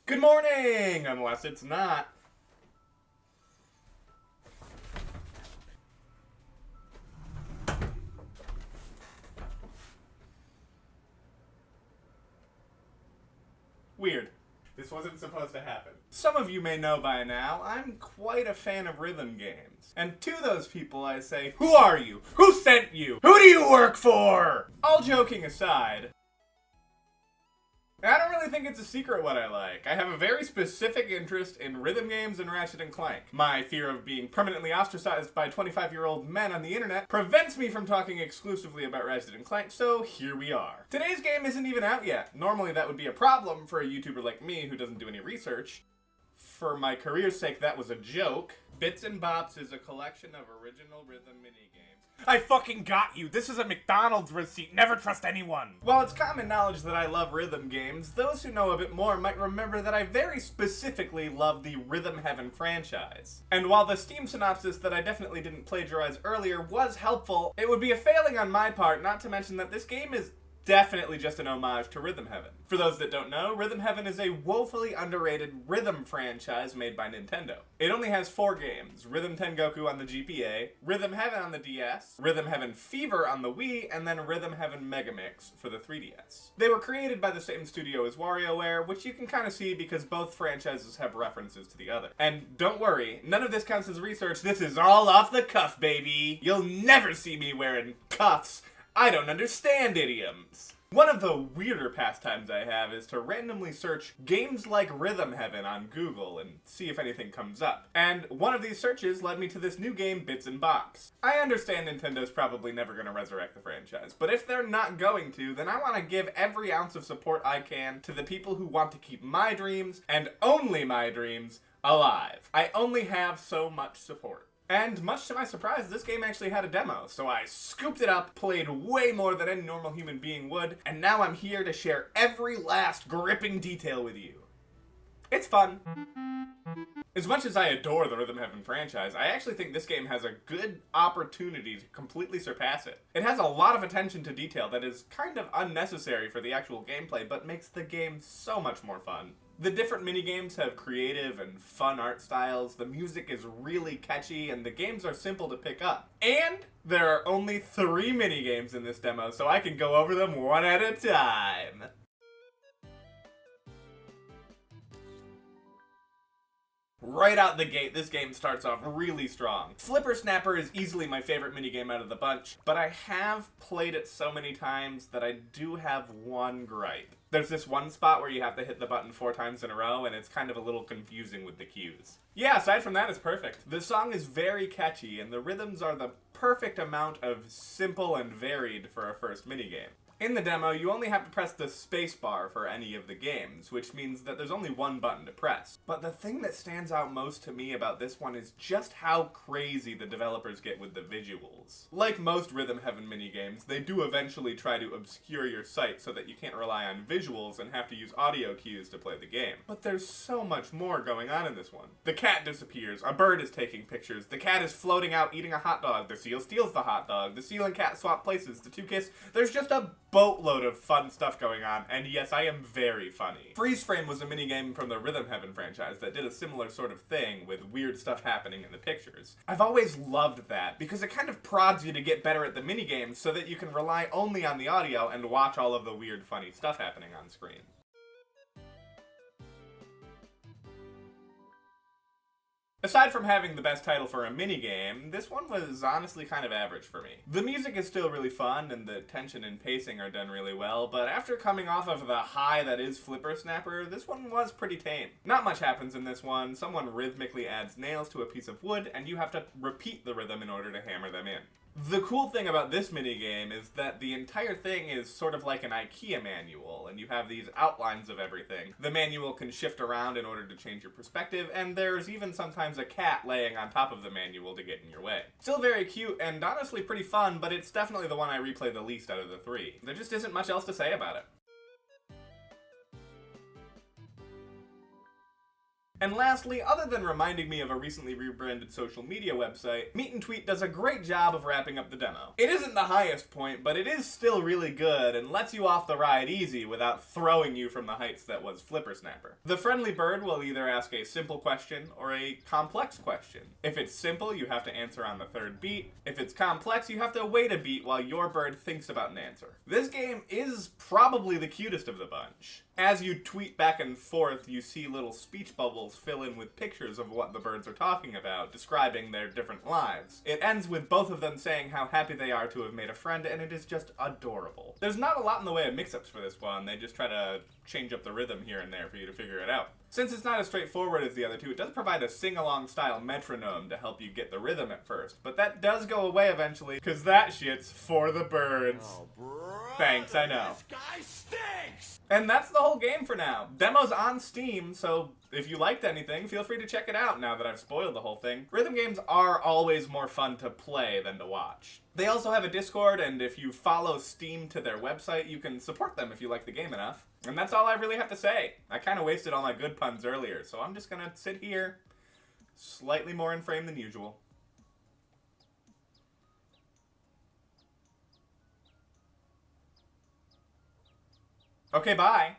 Good morning, unless it's not. Weird. This wasn't supposed to happen. Some of you may know by now, I'm quite a fan of rhythm games. And to those people I say, who are you? Who sent you? Who do you work for? All joking aside, I don't really think it's a secret what I like. I have a very specific interest in rhythm games and Ratchet & Clank. My fear of being permanently ostracized by 25-year-old men on the internet prevents me from talking exclusively about Ratchet & Clank, so here we are. Today's game isn't even out yet. Normally that would be a problem for a YouTuber like me who doesn't do any research. For my career's sake, that was a joke. Bits and Bops is a collection of original rhythm minigames. I fucking got you! This is a McDonald's receipt. Never trust anyone! While it's common knowledge that I love rhythm games, those who know a bit more might remember that I very specifically love the Rhythm Heaven franchise. And while the Steam synopsis that I definitely didn't plagiarize earlier was helpful, it would be a failing on my part not to mention that this game is definitely just an homage to Rhythm Heaven. For those that don't know, Rhythm Heaven is a woefully underrated rhythm franchise made by Nintendo. It only has 4 games: Rhythm Tengoku on the GBA, Rhythm Heaven on the DS, Rhythm Heaven Fever on the Wii, and then Rhythm Heaven Megamix for the 3DS. They were created by the same studio as WarioWare, which you can kind of see because both franchises have references to the other. And don't worry, none of this counts as research. This is all off the cuff, baby! You'll never see me wearing cuffs. I don't understand idioms. One of the weirder pastimes I have is to randomly search games like Rhythm Heaven on Google and see if anything comes up. And one of these searches led me to this new game, Bits and Bops. I understand Nintendo's probably never going to resurrect the franchise, but if they're not going to, then I want to give every ounce of support I can to the people who want to keep my dreams, and only my dreams, alive. I only have so much support. And much to my surprise, this game actually had a demo, so I scooped it up, played way more than any normal human being would, and now I'm here to share every last gripping detail with you. It's fun. As much as I adore the Rhythm Heaven franchise, I actually think this game has a good opportunity to completely surpass it. It has a lot of attention to detail that is kind of unnecessary for the actual gameplay, but makes the game so much more fun. The different minigames have creative and fun art styles, the music is really catchy, and the games are simple to pick up. And there are only 3 minigames in this demo, so I can go over them one at a time. Right out the gate, this game starts off really strong. Flipper Snapper is easily my favorite minigame out of the bunch, but I have played it so many times that I do have one gripe. There's this one spot where you have to hit the button 4 times in a row, and it's kind of a little confusing with the cues. Yeah, aside from that, it's perfect. The song is very catchy, and the rhythms are the perfect amount of simple and varied for a first minigame. In the demo, you only have to press the space bar for any of the games, which means that there's only one button to press. But the thing that stands out most to me about this one is just how crazy the developers get with the visuals. Like most Rhythm Heaven minigames, they do eventually try to obscure your sight so that you can't rely on visuals and have to use audio cues to play the game. But there's so much more going on in this one. The cat disappears, a bird is taking pictures, the cat is floating out eating a hot dog, the seal steals the hot dog, the seal and cat swap places, the 2 kiss. There's just a boatload of fun stuff going on, and yes, I am very funny. Freeze Frame was a minigame from the Rhythm Heaven franchise that did a similar sort of thing with weird stuff happening in the pictures. I've always loved that, because it kind of prods you to get better at the minigames so that you can rely only on the audio and watch all of the weird, funny stuff happening on screen. Aside from having the best title for a minigame, this one was honestly kind of average for me. The music is still really fun, and the tension and pacing are done really well, but after coming off of the high that is Flipper Snapper, this one was pretty tame. Not much happens in this one. Someone rhythmically adds nails to a piece of wood, and you have to repeat the rhythm in order to hammer them in. The cool thing about this minigame is that the entire thing is sort of like an IKEA manual, and you have these outlines of everything. The manual can shift around in order to change your perspective, and there's even sometimes a cat laying on top of the manual to get in your way. Still very cute and honestly pretty fun, but it's definitely the one I replay the least out of the 3. There just isn't much else to say about it. And lastly, other than reminding me of a recently rebranded social media website, Meet and Tweet does a great job of wrapping up the demo. It isn't the highest point, but it is still really good and lets you off the ride easy without throwing you from the heights that was Flipper Snapper. The friendly bird will either ask a simple question or a complex question. If it's simple, you have to answer on the third beat. If it's complex, you have to wait a beat while your bird thinks about an answer. This game is probably the cutest of the bunch. As you tweet back and forth, you see little speech bubbles fill in with pictures of what the birds are talking about, describing their different lives. It ends with both of them saying how happy they are to have made a friend, and it is just adorable. There's not a lot in the way of mix-ups for this one. They just try to change up the rhythm here and there for you to figure it out. Since it's not as straightforward as the other two, it does provide a sing-along style metronome to help you get the rhythm at first, but that does go away eventually, because that shit's for the birds. Oh, brother, thanks, I know. This guy stinks! And that's the whole game for now. Demo's on Steam, so if you liked anything, feel free to check it out now that I've spoiled the whole thing. Rhythm games are always more fun to play than to watch. They also have a Discord, and if you follow Steam to their website, you can support them if you like the game enough. And that's all I really have to say. I kind of wasted all my good puns earlier, so I'm just gonna sit here, slightly more in frame than usual. Okay, bye.